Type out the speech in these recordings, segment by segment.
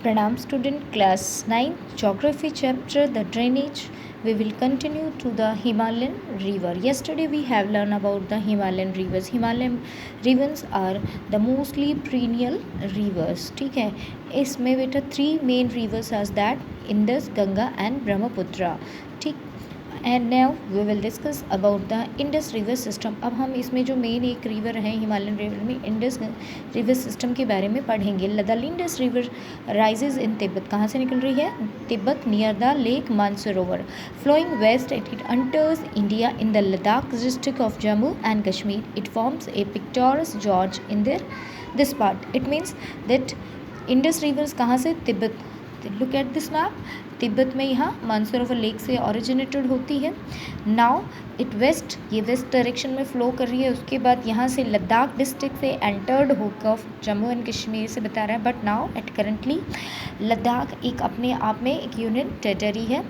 Pranam student, class 9, geography chapter, the drainage. We will continue to the Himalayan river. Yesterday we have learned about the Himalayan rivers. Himalayan rivers are the mostly perennial rivers. ठीक है, इसमें बेटा 3 main rivers as that Indus, Ganga and Brahmaputra. ठीक, and now we will discuss about the Indus river system. अब हम इसमें जो main एक रिवर है हिमालयन रिवर में इंडस रिवर सिस्टम के बारे में पढ़ेंगे. The Indus river rises in Tibet. कहाँ से निकल रही है? Tibet, near the lake Mansarovar. Flowing west it enters India in the Ladakh district of Jammu and Kashmir. It forms a picturesque gorge in this part. It means that Indus reverse कहाँ से? Tibet. Look at this map. Tibet में यहाँ Mansarovar lake से originated होती है. Now it waste, ये west direction में flow कर रही है. उसके बाद यहाँ से लद्दाख डिस्ट्रिक्ट से एंटर्ड होकर जम्मू एंड कश्मीर से बता रहा है. But now at currently Ladakh एक अपने आप में एक यूनियन टेरिटरी है.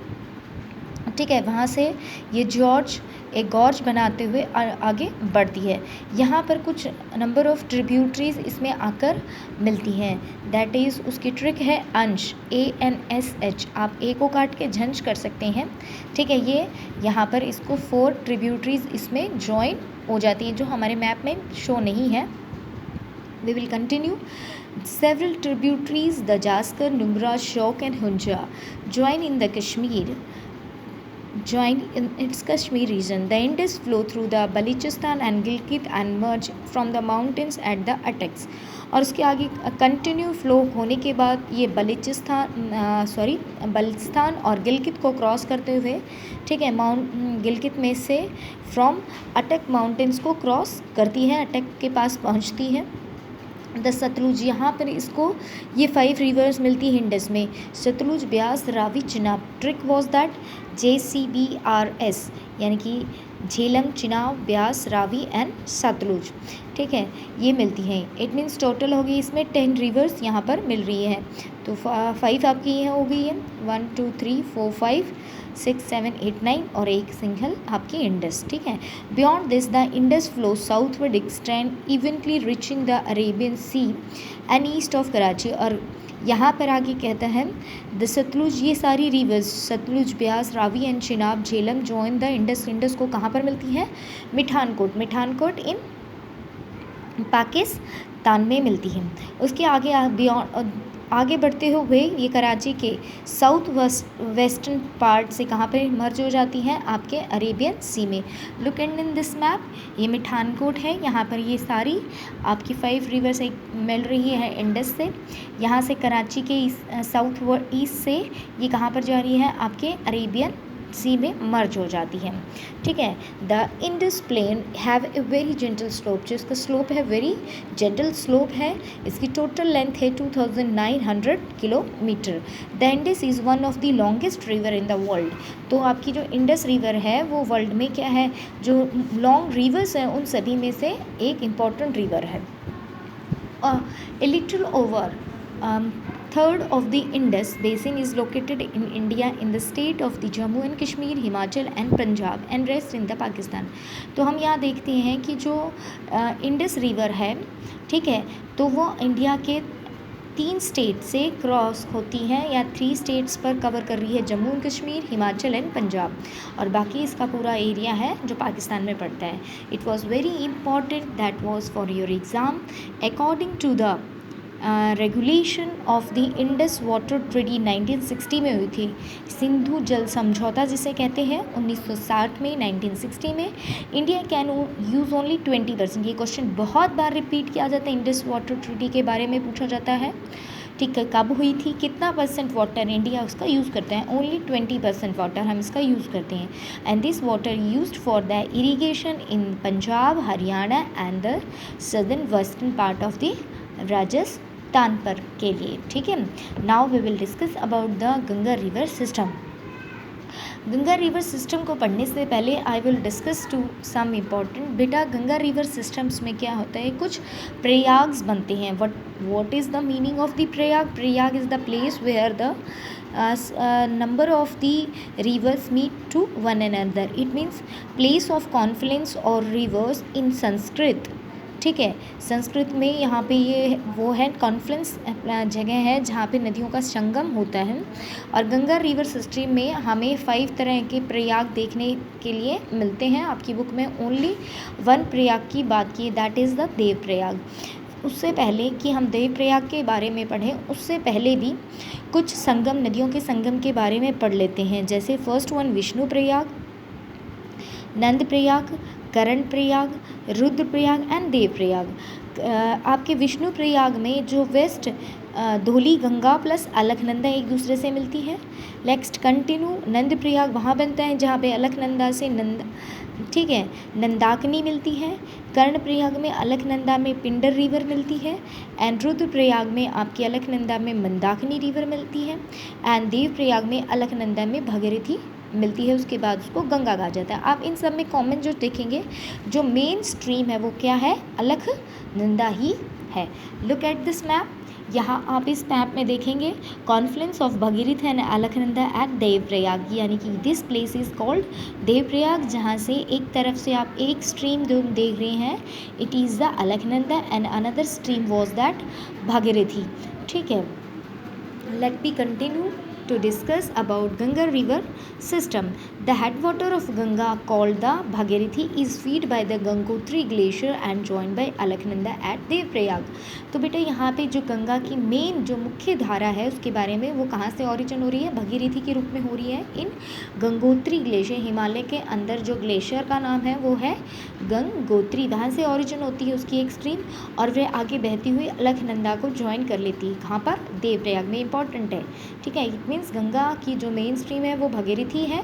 ठीक है, वहाँ से ये जॉर्ज एक गॉर्ज बनाते हुए आगे बढ़ती है. यहाँ पर कुछ नंबर ऑफ ट्रिब्यूटरीज इसमें आकर मिलती हैं. दैट इज़ उसकी ट्रिक है अंश, ANSH. आप ए को काट के झंझ कर सकते हैं. ठीक है, ये यहाँ पर इसको 4 ट्रिब्यूटरीज इसमें ज्वाइन हो जाती हैं जो हमारे मैप में शो नहीं है. We will continue. Several tributaries, the Jaskar, Numra, Shok and Hunja, join in its Kashmir region. The Indus flow through the Balochistan and Gilgit and merge from the mountains at the Ataks. और उसके आगे continue flow होने के बाद ये बलिस्तान और गिलगित को cross करते हुए, ठीक है, गिलगित में से फ्रॉम अटक माउंटेन्स को क्रॉस करती है, अटक के पास पहुंचती है. द सतलुज, यहाँ पर इसको ये 5 रिवर्स मिलती है इंडस में. Sutlej, Beas, Ravi, Chenab. Trick was that JCBRS, यानी कि झेलम, चिनाब, ब्यास, रावी एंड सतलुज. ठीक है, ये मिलती हैं. इट मीन्स टोटल हो गई इसमें 10 रिवर्स यहाँ पर मिल रही है. तो 5 आपकी ये हो गई है. 1 2 3 4 5 6 7 8 9 और एक सिंगल आपकी इंडस. ठीक है, beyond this the Indus flow southward extend eventually reaching the Arabian sea and east of Karachi. और यहाँ पर आगे कहता है द सतलुज, ये सारी rivers Sutlej, Beas, Ravi and Chenab, Jhelum join the Indus. Indus को कहाँ पर मिलती है? मिठानकोट इन पाकिस्तान में मिलती है. उसके आगे आगे बढ़ते हुए ये कराची के साउथ वेस्टर्न पार्ट से कहाँ पर मर्ज हो जाती हैं? आपके अरेबियन सी में. Look and in this map, ये मिठानकोट है. यहाँ पर ये सारी आपकी 5 रिवर्स मिल रही है इंडस से. यहाँ से कराची के साउथ ईस्ट से ये कहाँ पर जा रही है? आपके अरेबियन सी में मर्ज हो जाती है. ठीक है, the Indus plain have a very gentle slope. जो इसका स्लोप है वेरी जेंटल स्लोप है. इसकी टोटल लेंथ है 2900 kilometre. The Indus is one of the longest river in the world. तो आपकी जो इंडस रिवर है वो वर्ल्ड में क्या है? जो लॉन्ग रिवर्स हैं उन सभी में से एक इम्पॉर्टेंट रिवर है. A little over third of the Indus basin is located in India in the state of the Jammu and Kashmir, Himachal and Punjab and rest in the Pakistan. तो हम यहाँ देखते हैं कि जो इंडस रिवर है, ठीक है, तो वो इंडिया के 3 स्टेट से क्रॉस होती है या 3 स्टेट्स पर कवर कर रही है. जम्मू एंड कश्मीर, हिमाचल एंड पंजाब, और बाकी इसका पूरा एरिया है जो पाकिस्तान में पड़ता है. It was very important, that was for your exam. According to the regulation of the Indus Water Treaty 1960 में हुई थी. सिंधु जल समझौता जिसे कहते हैं 1960 में, 1960 में. India can use only 20%. ये क्वेश्चन बहुत बार रिपीट किया जाता है. इंडस वाटर ट्रीटी के बारे में पूछा जाता है. ठीक है, कब हुई थी, कितना % वाटर इंडिया उसका यूज़ करता है? ओनली 20% वाटर हम इसका यूज़ करते हैं. And this water used for the irrigation in Punjab, Haryana and the southern western part of the Rajasthan पर के लिए. ठीक है, now we will discuss about the Ganga river system. Ganga river system को पढ़ने से पहले I will discuss to some important. बेटा गंगा रिवर सिस्टम्स में क्या होता है? कुछ प्रयाग्स बनते हैं. What is the meaning of the Prayag? Prayag is the place where the number of the rivers meet to one another. It means place of confluence or rivers in Sanskrit. ठीक है। संस्कृत में यहाँ पे ये वो है कॉन्फ्लुएंस जगह है जहाँ पे नदियों का संगम होता है। और गंगा रिवर सिस्टम में हमें 5 तरह के प्रयाग देखने के लिए मिलते हैं। आपकी बुक में ओनली 1 प्रयाग की बात की, that is the Dev Prayag. उससे पहले कि हम देव प्रयाग के बारे में पढ़ें, उससे पहले भी कुछ संगम, नदियों के संगम के बारे में पढ़ लेते हैं। जैसे first one Vishnu Prayag, Nand Prayag, Karan Prayag, Rudra Prayag and Dev Prayag. आपके विष्णु प्रयाग में जो वेस्ट धौली गंगा प्लस अलकनंदा एक दूसरे से मिलती है। नेक्स्ट कंटिन्यू नंद प्रयाग वहाँ बनता है जहाँ पे अलकनंदा से ठीक है, नंदाकिनी मिलती है। कर्ण प्रयाग में अलकनंदा में पिंडर रिवर मिलती है। एंड रुद्र प्रयाग में आपकी अलकनंदा में मंदाकिनी रिवर मिलती है। एंड देव प्रयाग में अलकनंदा में भगीरथी मिलती है। उसके बाद उसको गंगा कहा जाता है। आप इन सब में कॉमन जो देखेंगे, जो मेन स्ट्रीम है वो क्या है, अलकनंदा ही है। Look at this map. यहाँ आप इस मैप में देखेंगे confluence of Bhagirath and Alaknanda at Devprayag, यानी कि this place is called Devprayag, जहाँ से एक तरफ से आप एक स्ट्रीम जो देख रहे हैं, it is the Alaknanda and another stream was that Bhagirathi. ठीक है, let me continue to discuss about Ganga river system. The headwater of Ganga called the Bhagirathi is fed by the Gangotri glacier and joined by Alaknanda at Devprayag. तो बेटा यहाँ पे जो गंगा की main जो मुख्य धारा है उसके बारे में, वो कहाँ से ओरिजिन हो रही है, भगीरथी के रूप में हो रही है इन गंगोत्री ग्लेशियर। हिमालय के अंदर जो ग्लेशियर का नाम है वो है गंगोत्री, वहाँ से ओरिजिन होती है उसकी एक स्ट्रीम, और वह आगे बहती हुई अलकनंदा को ज्वाइन कर लेती है। कहाँ पर, देवप्रयाग में। इंपॉर्टेंट है, ठीक है। इट मीन्स गंगा की जो मेन स्ट्रीम है वो भगीरथी है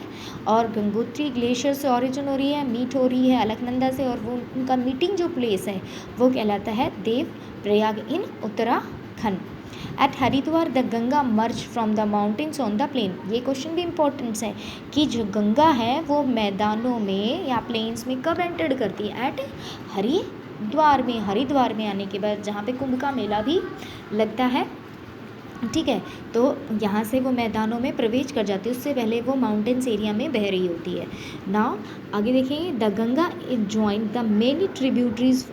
और गंगोत्री ग्लेशियर से ओरिजिन हो रही है, मीट हो रही है अलकनंदा से, और वो उनका मीटिंग जो प्लेस है वो कहलाता है Devprayag in Uttarakhand. At Haridwar the Ganga merge from the mountains on the plain. ये क्वेश्चन भी इंपॉर्टेंट है कि जो गंगा है वो मैदानों में या प्लेन्स में कब एंटर करती है, एट हरिद्वार में। हरिद्वार में आने के बाद जहाँ पे कुंभ का मेला भी लगता है, ठीक है, तो यहाँ से वो मैदानों में प्रवेश कर जाती है, उससे पहले वो माउंटेन्स एरिया में बह रही होती है। नाउ आगे देखेंगे, the Ganga is joint the many tributaries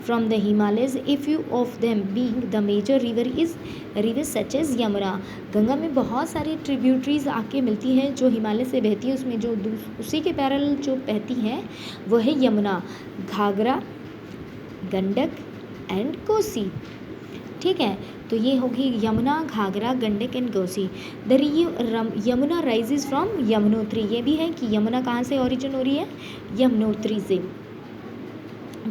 from the Himalayas, a few of them being the major river is river such as Yamuna. गंगा में बहुत सारी ट्रिब्यूटरीज आके मिलती हैं जो हिमालय से बहती है, उसमें जो उसी के पैरेलल जो बहती हैं वो है यमुना, घाघरा, गंडक एंड कोसी। ठीक है, तो ये होगी Yamuna, Ghaghara, Gandak and Kosi. The Yamuna rises from Yamunotri. ये भी है कि यमुना कहाँ से ओरिजिन हो रही है, यमुनोत्री से,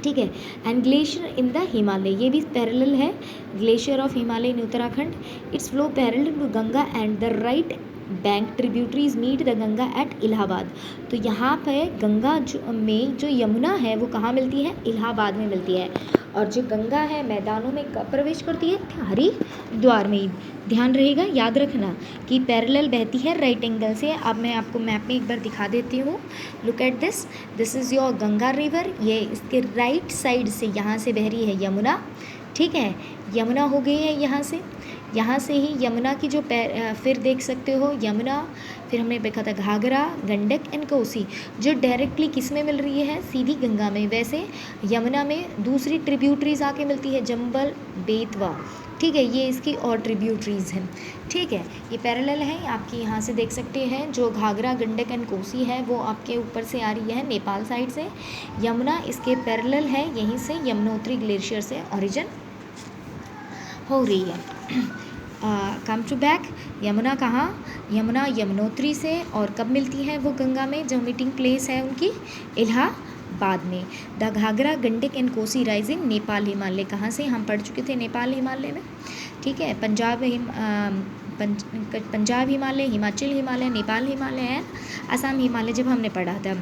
ठीक है। And glacier in the Himalaya, ये भी पैरेलल है, glacier of Himalaya in Uttarakhand. Its flow parallel to Ganga and the right bank tributaries meet the Ganga at Allahabad. तो यहाँ पे गंगा में जो यमुना है वो कहाँ मिलती है, इलाहाबाद में मिलती है, और जो गंगा है मैदानों में कब प्रवेश करती है, हरिद्वार में। ध्यान रहेगा, याद रखना कि पैरेलल बहती है राइट एंगल से। अब मैं आपको मैप में एक बार दिखा देती हूँ। Look at this, this is your Ganga river. ये इसके राइट साइड से यहाँ से बह रही है यमुना, ठीक है, यमुना हो गई है यहाँ से ही यमुना की जो फिर देख सकते हो यमुना, फिर हमने देखा था घाघरा, गंडक एंड कोसी, जो डायरेक्टली किस में मिल रही है, सीधी गंगा में। वैसे यमुना में दूसरी ट्रिब्यूटरीज आके मिलती है, जंबल, बेतवा, ठीक है, ये इसकी और ट्रिब्यूटरीज हैं, ठीक है। ये पैरेलल है, आपकी यहाँ से देख सकते हैं। जो घाघरा, गंडक एंड कोसी है वो आपके ऊपर से आ रही है नेपाल साइड से, यमुना इसके पैरेलल है, यहीं से यमुनोत्री ग्लेशियर से ओरिजिन हो रही है। कम टू बैक, यमुना कहाँ, यमुना यमुनोत्री से, और कब मिलती है वो गंगा में, जो मीटिंग प्लेस है उनकी इलाहाबाद में। The Ghaghara, Gandak and Kosi rising Nepal Himalaya. कहाँ से, हम पढ़ चुके थे नेपाल हिमालय में, ठीक है। पंजाब हिमालय, हिमाचल हिमालय, नेपाल हिमालय एंड असम हिमालय जब हमने पढ़ा था।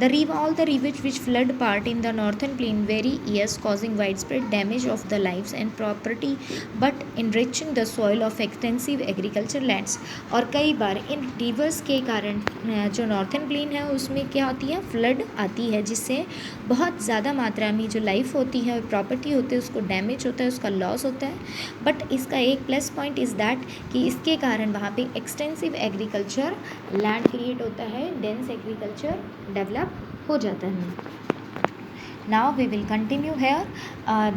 The river, all the rivers which flood part in the northern plain very years causing wide spread damage of the lives and property but enriching the soil of extensive agriculture lands. और कई बार इन reverse के कारण जो northern plane है उसमें क्या होती है, फ्लड आती है, जिससे बहुत ज़्यादा मात्रा में जो लाइफ होती है और प्रॉपर्टी होती है उसको डैमेज होता है, उसका लॉस होता है। बट इसका एक प्लस पॉइंट इज़ दैट कि इसके कारण वहाँ पे एक्सटेंसिव एग्रीकल्चर लैंड क्रिएट होता है, डेंस एग्रीकल्चर डेवलप हो जाता है। Now we will continue here.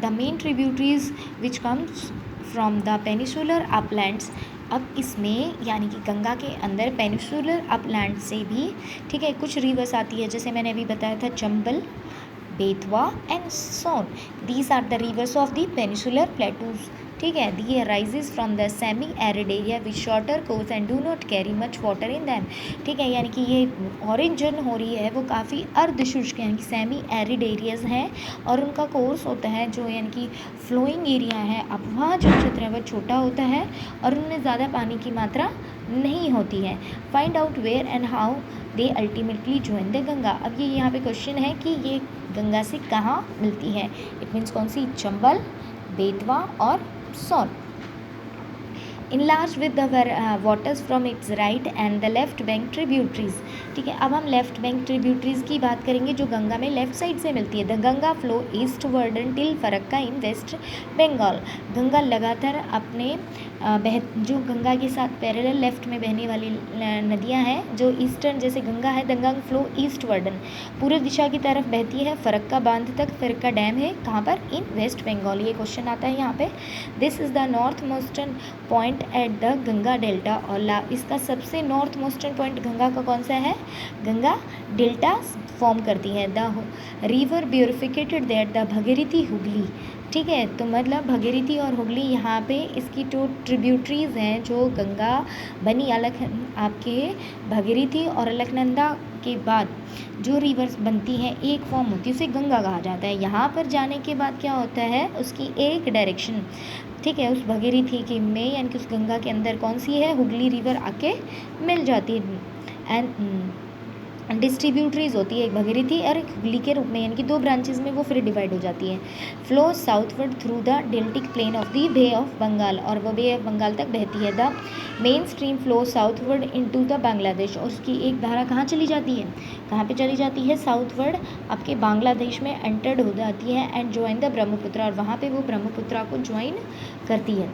The main tributaries which comes from the peninsular uplands. अब इसमें यानी कि गंगा के अंदर पेनिसुलर अपलैंड से भी ठीक है कुछ रिवर्स आती है, जैसे मैंने अभी बताया था Chambal, Betwa and Son. These are the rivers of the peninsular plateaus. ठीक है, they rises from the semi arid area with shorter course and do not carry much water in them. ठीक है, यानी कि ये ऑरिजिन हो रही है वो काफ़ी अर्धशुष्क यानी कि सेमी एरिड एरियाज हैं और उनका कोर्स होता है जो यानी कि फ्लोइंग एरिया है. अब वहाँ जो क्षेत्र है वो छोटा होता है और उनमें ज़्यादा पानी की मात्रा नहीं होती है. Find out where and how they ultimately join the Ganga. अब ये यहाँ पे क्वेश्चन है कि ये गंगा से कहाँ मिलती है. इट मीन्स कौन सी, चंबल, बेतवा और सोन. Enlarged with the waters from its right and the left bank tributaries. ठीक है, अब हम लेफ्ट बैंक ट्रिब्यूटरीज की बात करेंगे जो गंगा में लेफ्ट साइड से मिलती है. The Ganga flow eastward till Farakka in west Bengal. Ganga लगातार अपने जो गंगा के साथ पैरेलल लेफ्ट में बहने वाली नदियां हैं जो ईस्टर्न, जैसे गंगा है, गंगा फ्लो ईस्टवर्डन पूर्व दिशा की तरफ बहती है फरक्का बांध तक. फरक्का डैम है कहाँ पर, इन वेस्ट बंगाल. ये क्वेश्चन आता है यहाँ पे. This is the northernmost point at the Ganga delta. और इसका सबसे नॉर्थ मोस्टर्न पॉइंट गंगा का कौन सा है, गंगा डेल्टा फॉर्म करती है. The river bifurcated that the Bhagirathi Hooghly. ठीक है, तो मतलब भगीरथी और हुगली यहाँ पे इसकी जो ट्रिब्यूटरीज हैं जो गंगा बनी आपके भगीरथी और अलकनंदा के बाद जो रिवर्स बनती हैं एक फॉर्म होती है उसे गंगा कहा जाता है. यहाँ पर जाने के बाद क्या होता है, उसकी एक डायरेक्शन ठीक है उस भगीरथी के में यानी कि उस गंगा के अंदर कौन सी है, हुगली रिवर आके मिल जाती है. एंड डिस्ट्रीब्यूटरीज होती है एक भगीरथी और एक हुगली के रूप में, यानी कि दो ब्रांचेस में वो फिर डिवाइड हो जाती है. Flow southward through the deltaic plain of the bay of Bengal. और वो बे ऑफ बंगाल तक बहती है. The main stream flow southward into the Bangladesh. और उसकी एक धारा कहाँ चली जाती है, कहाँ पे चली जाती है, साउथवर्ड आपके बांग्लादेश में एंटर्ड हो जाती है एंड ज्वाइन द ब्रह्मपुत्रा. और वहाँ पे वो ब्रह्मपुत्रा को ज्वाइन करती है.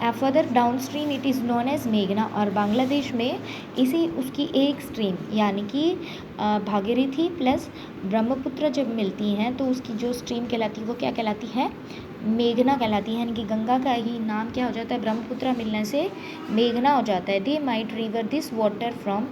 Further down stream it is known as मेघना. और बांग्लादेश में इसी उसकी एक स्ट्रीम यानी कि भागीरथी प्लस ब्रह्मपुत्र जब मिलती हैं तो उसकी जो स्ट्रीम कहलाती है वो क्या कहलाती है, मेघना कहलाती है. यानी कि गंगा का ही नाम क्या हो जाता है, ब्रह्मपुत्र मिलने से मेघना हो जाता है. They might river this water from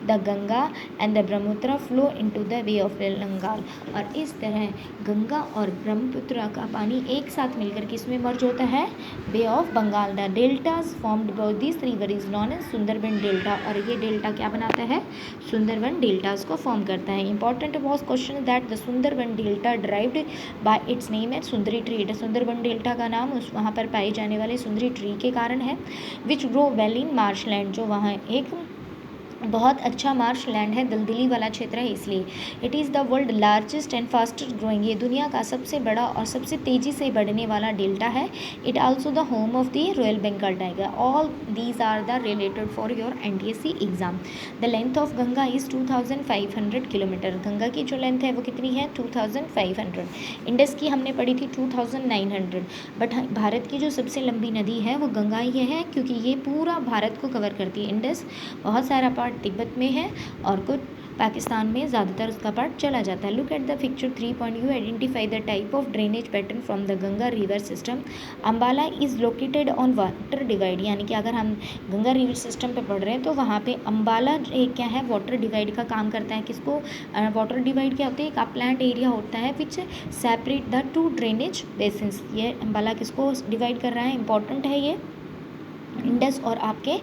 the Ganga and the Brahmaputra flow into the bay of Bengal. और इस तरह गंगा और ब्रह्मपुत्र का पानी एक साथ मिलकर किसमें मर्ज होता है, bay of Bengal. The deltas formed by this river is known as Sundarban delta. और ये डेल्टा क्या बनाता है, सुंदरबन डेल्टाज को फॉर्म करता है. Important was question that the Sundarban delta derived by its name as sundari tree. Sundarban delta का नाम उस वहाँ पर पाए जाने वाले सुंदरी ट्री के कारण है. Which grow well in marshland. जो वहाँ एक बहुत अच्छा मार्श लैंड है, दलदली वाला क्षेत्र है इसलिए. It is the world largest and fastest growing. ये दुनिया का सबसे बड़ा और सबसे तेज़ी से बढ़ने वाला डेल्टा है. It also the home of the royal Bengal tiger. All these are the related for your NTSC exam. The length of Ganga is 2500 kilometre. Ganga की जो लेंथ है वो कितनी है, 2500. इंडस की हमने पढ़ी थी 2900. बट भारत की जो सबसे लंबी नदी है वो गंगा ही है क्योंकि ये पूरा भारत को कवर करती है. इंडस बहुत सारा पार्ट तिब्बत में है और कुछ पाकिस्तान में ज़्यादातर उसका पार्ट चला जाता है. Look at the picture 3 point. You identify the type of drainage pattern from the Ganga river system. Ambala is located on water divide. यानी कि अगर हम गंगा रिवर सिस्टम पे पढ़ रहे हैं तो वहाँ पे अम्बाला एक क्या है, वाटर डिवाइड का काम करता है. किसको, वाटर डिवाइड क्या होता है, एक अपलैंड एरिया होता है विच separate the two drainage basins. ये अम्बाला किसको डिवाइड कर रहा है, इंपॉर्टेंट है ये इंडस और आपके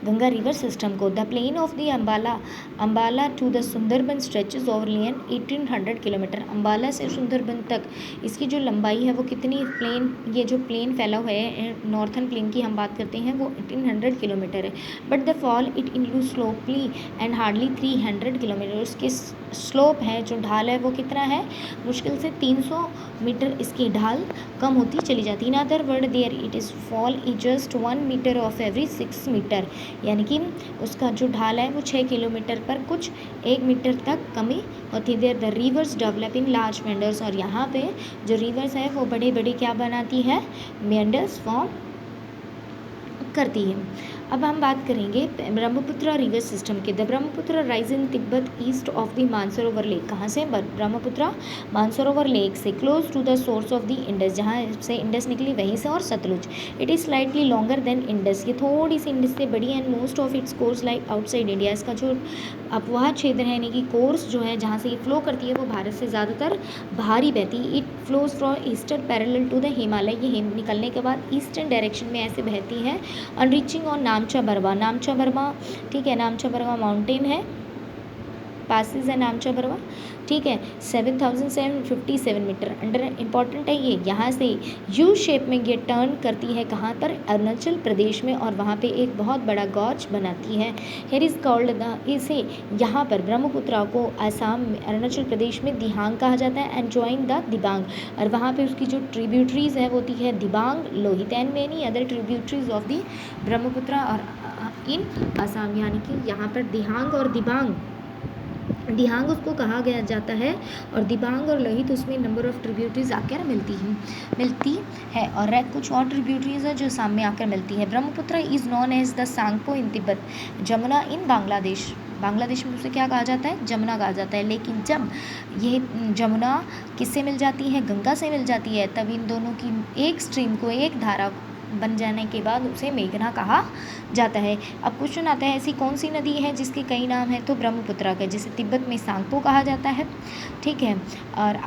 गंगा रिवर सिस्टम को. The plain of the Ambala to the Sundarban stretches over लियन 1800 किलोमीटर. अम्बाला से सुंदरबन तक इसकी जो लंबाई है वो कितनी, प्लेन, ये जो प्लेन फैला हुआ है नॉर्थन प्लेन की हम बात करते हैं वो 1800 किलोमीटर है. But the fall it include slowly and hardly 300 kilometre. उसके स्लोप है जो ढाल है वो कितना है, मुश्किल से 300 मीटर इसकी ढाल कम होती चली जाती. In other word there it is fall is just 1 metre of every 6 metre. यानी कि उसका जो ढाल है वो 6 किलोमीटर पर कुछ 1 मीटर तक कमी होती. There the rivers develop in large meanders. और यहाँ पे जो रिवर्स है वो बड़े बड़े क्या बनाती है, मेंडर्स फॉर्म करती है। अब हम बात करेंगे ब्रह्मपुत्र रिवर सिस्टम के। The Brahmaputra rise in Tibet east of the Mansarovar lake. कहाँ से? ब्रह्मपुत्र मानसरोवर लेक से, close to the source of the Indus, जहाँ से इंडस निकली वहीं से, और Sutlej. It is slightly longer than Indus, ये थोड़ी सी इंडस से बड़ी है। And most of its course like outside India, इसका जो अपवाह क्षेत्र है यानी कि कोर्स जो है जहाँ से ये फ्लो करती है वो भारत से ज़्यादातर बाहर ही बहती है। It flows from eastern parallel to the Himalaya, ये निकलने के बाद ईस्टर्न डायरेक्शन में ऐसे बहती है। On reaching on नामचा Barwa, नामचा Barwa, ठीक है, नामचा बरवा माउंटेन है, पासिस है नामचा बरवा, ठीक है, 7757 मीटर अंडर इम्पॉर्टेंट है ये। यहाँ से यू शेप में ये टर्न करती है कहाँ पर? अरुणाचल प्रदेश में, और वहाँ पे एक बहुत बड़ा गॉर्ज बनाती है। हेयर इज़ कॉल्ड द, इसे यहाँ पर ब्रह्मपुत्रा को असम में, अरुणाचल प्रदेश में दिहांग कहा जाता है, एंड ज्वाइन द दिबांग, और वहाँ पे उसकी जो ट्रिब्यूटरीज है वो होती है Dibang, Lohit and many other tributaries of the Brahmaputra और इन असम, यानी कि यहाँ पर दिहांग और दिबांग, दिहांग उसको कहा गया जाता है और दिबांग और लोहित उसमें नंबर ऑफ ट्रिब्यूटरीज आकर मिलती है और कुछ और ट्रिब्यूटरीज है जो सामने आकर मिलती है। Brahmaputra is known as the Tsangpo in Tibet, Jamuna in Bangladesh, Bangladesh में उसे क्या कहा जाता है? जमुना कहा जाता है। लेकिन जब ये जमुना किससे मिल जाती है? गंगा से मिल जाती है, तब इन दोनों की एक स्ट्रीम को, एक धारा बन जाने के बाद उसे मेघना कहा जाता है। अब क्वेश्चन आता है ऐसी कौन सी नदी है जिसके कई नाम हैं? तो ब्रह्मपुत्रा का, जिसे तिब्बत में सांगपो कहा जाता है, ठीक है, और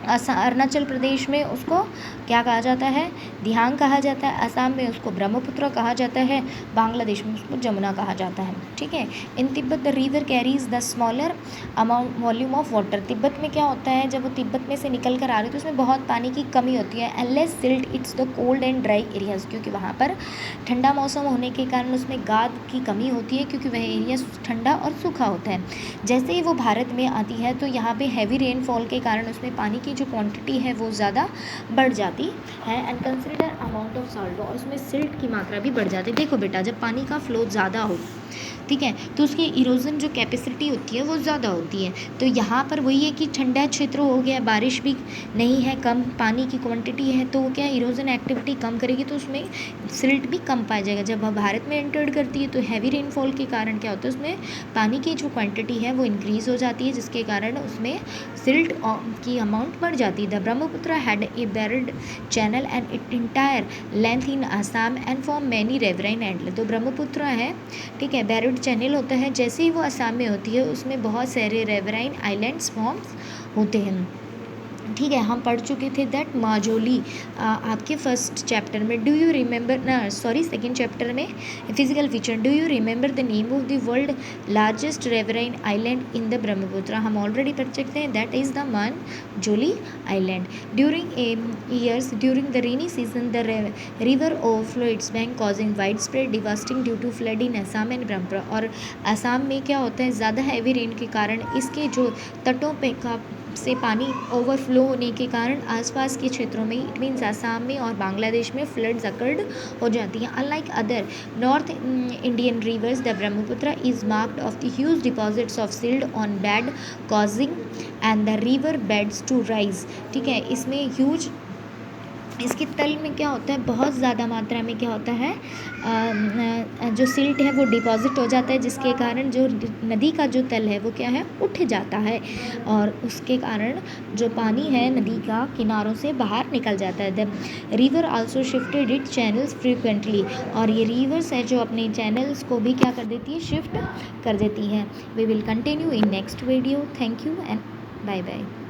अरुणाचल प्रदेश में उसको क्या कहा जाता है? दिहांग कहा जाता है। असम में उसको ब्रह्मपुत्र कहा जाता है, बांग्लादेश में उसको जमुना कहा जाता है, ठीक है। In Tibet the river carries the smaller amount volume of water, Tibet में क्या होता है जब वो तिब्बत में से निकल कर आ रही है तो उसमें बहुत पानी की कमी होती है। Endless silt it's the cold and dry areas, क्योंकि वहाँ पर ठंडा मौसम होने के कारण उसमें गाद की कमी होती है, क्योंकि वह एरिया ठंडा और सूखा होता है। जैसे ही वो भारत में आती है तो यहाँ पे हैवी रेनफॉल के कारण उसमें पानी की जो क्वांटिटी है वो ज़्यादा बढ़ जाती है। And consider amount of salt, और उसमें सिल्ट की मात्रा भी बढ़ जाती है। देखो बेटा, जब पानी का फ्लो ज़्यादा हो, ठीक है, तो उसकी इरोजन जो कैपेसिटी होती है वो ज़्यादा होती है। तो यहाँ पर वही है कि ठंडा क्षेत्र हो गया, बारिश भी नहीं है, कम पानी की क्वांटिटी है, तो वो क्या इरोजन एक्टिविटी कम करेगी, तो उसमें सिल्ट भी कम पाया जाएगा। जब वह भारत में एंटर्ड करती है तो हैवी रेनफॉल के कारण क्या होता है, उसमें पानी की जो क्वांटिटी है वो इंक्रीज़ हो जाती है, जिसके कारण उसमें सिल्ट की अमाउंट बढ़ जाती है। The Brahmaputra had a braided channel and it entire length in Assam and form many riverine एंडल। तो ब्रह्मपुत्र है, ठीक है, बैरिड चैनल होता है, जैसे ही वो असम में होती है उसमें बहुत सारे रेवराइन आइलैंड्स फॉर्म्स होते हैं, ठीक है। हम पढ़ चुके थे दैट माजोली आपके फर्स्ट चैप्टर में। Do you remember second chapter में physical feature, do you remember the name of the world largest riverine island in the Brahmaputra? हम ऑलरेडी पढ़ चुके हैं, that is the Majuli island. During the rainy season the river overflow its bank causing wide spread devastating due to flood in Assam and Brahmaputra. और असम में क्या होता है, ज़्यादा हैवी रेन के कारण इसके जो तटों पे का से पानी ओवरफ्लो होने के कारण आसपास के क्षेत्रों में, इट मीन्स आसाम में और बांग्लादेश में फ्लड्स अकर्ड हो जाती हैं। Unlike other north Indian rivers the Brahmaputra is marked of the huge deposits of silt on bed causing and the river beds to rise, ठीक है। इसमें ह्यूज, इसके तल में क्या होता है, बहुत ज़्यादा मात्रा में क्या होता है, जो सिल्ट है वो डिपॉजिट हो जाता है, जिसके कारण जो नदी का जो तल है वो क्या है, उठ जाता है, और उसके कारण जो पानी है नदी का किनारों से बाहर निकल जाता है। The river also shifted it channels frequently, और ये रिवर्स है जो अपने चैनल्स को भी क्या कर देती है, शिफ्ट कर देती है। We will continue in next video. Thank you and bye bye.